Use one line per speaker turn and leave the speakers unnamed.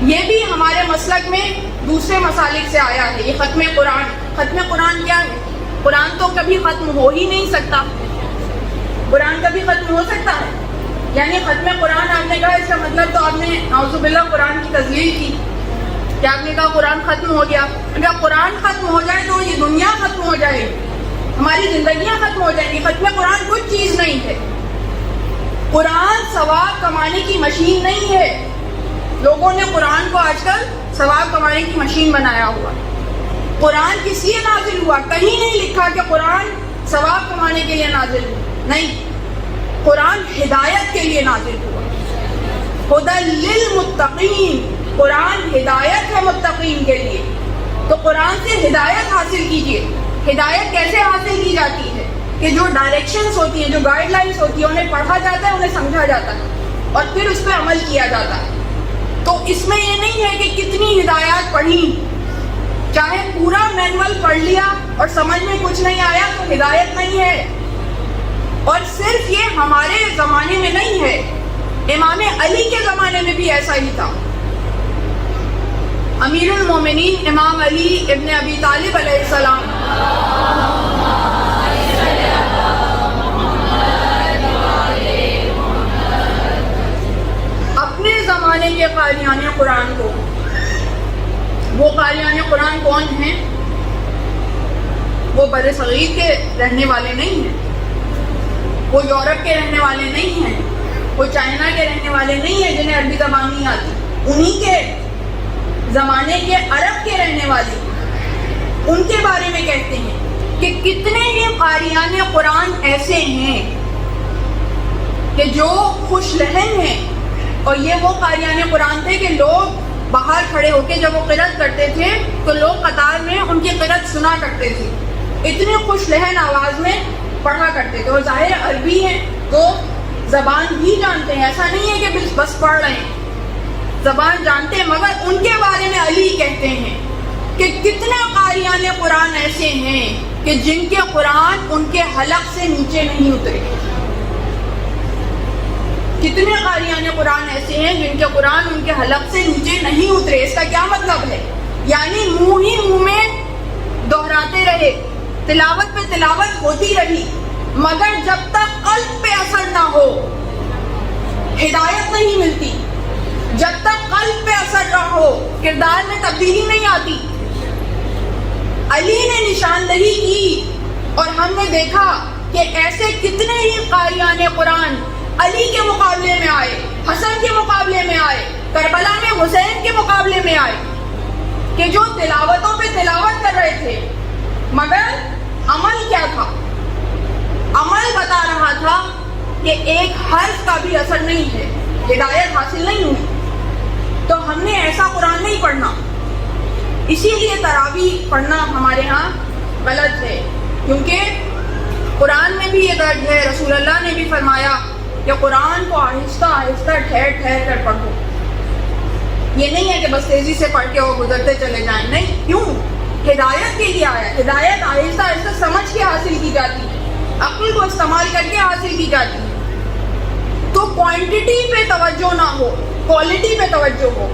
یہ بھی ہمارے مسلک میں دوسرے مسالک سے آیا ہے. یہ ختم قرآن. ختم قرآن کیا ہے؟ قرآن تو کبھی ختم ہو ہی نہیں سکتا. قرآن کبھی ختم ہو سکتا ہے؟ یعنی ختم قرآن آپ نے کہا، اس کا مطلب تو آپ نے نعوذ باللہ قرآن کی تذلیل کی کہ آپ نے کہا قرآن ختم ہو گیا. اگر قرآن ختم ہو جائے تو یہ دنیا ختم ہو جائے گی، ہماری زندگیاں ختم ہو جائیں گی. ختم قرآن کچھ چیز نہیں ہے. قرآن ثواب کمانے کی مشین نہیں ہے. لوگوں نے قرآن کو آج کل ثواب کمانے کی مشین بنایا ہوا. قرآن کس لیے نازل ہوا؟ کہیں نہیں لکھا کہ قرآن ثواب کمانے کے لیے نازل ہوا. نہیں، قرآن ہدایت کے لیے نازل ہوا. ہدی للمتقین، قرآن ہدایت ہے متقین کے لیے. تو قرآن سے ہدایت حاصل کیجیے. ہدایت کیسے حاصل کی جاتی ہے؟ کہ جو ڈائریکشنز ہوتی ہیں، جو گائیڈ لائنز ہوتی ہیں، انہیں پڑھا جاتا ہے، انہیں سمجھا جاتا ہے اور پھر اس پہ عمل کیا جاتا ہے. تو اس میں یہ نہیں ہے کہ کتنی ہدایات پڑھیں، چاہے پورا مینول پڑھ لیا اور سمجھ میں کچھ نہیں آیا تو ہدایت نہیں ہے. اور صرف یہ ہمارے زمانے میں نہیں ہے، امام علی کے زمانے میں بھی ایسا ہی تھا. امیر المومنین امام علی ابن ابی طالب علیہ السلام اپنے زمانے کے قاریان قرآن کو، وہ قاریان قرآن کون ہیں؟ وہ بر صغیر کے رہنے والے نہیں ہیں، وہ یورپ کے رہنے والے نہیں ہیں، وہ چائنا کے رہنے والے نہیں ہیں جنہیں عربی زبان نہیں آتی. انہی کے زمانے کے عرب کے رہنے والے، ان کے بارے میں کہتے ہیں کہ کتنے ہی قاریان قرآن ایسے ہیں کہ جو خوش لہن ہیں. اور یہ وہ قاریان قرآن تھے کہ لوگ باہر کھڑے ہو کے جب وہ قرأت کرتے تھے تو لوگ قطار میں ان کی قرأت سنا کرتے تھے. اتنے خوش لہن آواز میں پڑھا کرتے تھے. اور ظاہر عربی ہیں تو زبان بھی جانتے ہیں، ایسا نہیں ہے کہ بس پڑھ رہے ہیں، زبان جانتے ہیں. مگر ان کے بارے میں علی کہتے ہیں کہ کتنے قاریان قرآن ایسے ہیں کہ جن کے قرآن ان کے حلق سے نیچے نہیں اترے. کتنے قاریان قرآن ایسے ہیں جن کے قرآن ان کے حلق سے نیچے نہیں اترے. اس کا کیا مطلب ہے؟ یعنی منہ ہی منہ میں دہراتے رہے، تلاوت پہ تلاوت ہوتی رہی، مگر جب تک قلب پہ اثر نہ ہو ہدایت نہیں ملتی. جب تک قلب پہ اثر نہ ہو کردار میں تبدیلی نہیں آتی. علی نے نشاندہی کی اور ہم نے دیکھا کہ ایسے کتنے ہی قاریان قرآن علی کے مقابلے میں آئے، حسن کے مقابلے میں آئے، کربلا میں حسین کے مقابلے میں آئے، کہ جو تلاوتوں پہ تلاوت کر رہے تھے مگر عمل کیا تھا؟ عمل بتا رہا تھا کہ ایک حرف کا بھی اثر نہیں ہے، ہدایت حاصل نہیں ہوئی. تو ہم نے ایسا قرآن نہیں پڑھنا. اسی لیے تراویح پڑھنا ہمارے ہاں غلط ہے، کیونکہ قرآن میں بھی یہ درج ہے. رسول اللہ نے بھی فرمایا کہ قرآن کو آہستہ آہستہ ٹھہر ٹھہر کر پڑھو. یہ نہیں ہے کہ بس تیزی سے پڑھ کے وہ گزرتے چلے جائیں. نہیں، کیوں؟ ہدایت کے لیے آیا. ہدایت آہستہ آہستہ سمجھ کے حاصل کی جاتی ہے، عقل کو استعمال کر کے حاصل کی جاتی ہے. تو کوانٹٹی پہ توجہ نہ ہو، کوالٹی پہ توجہ ہو.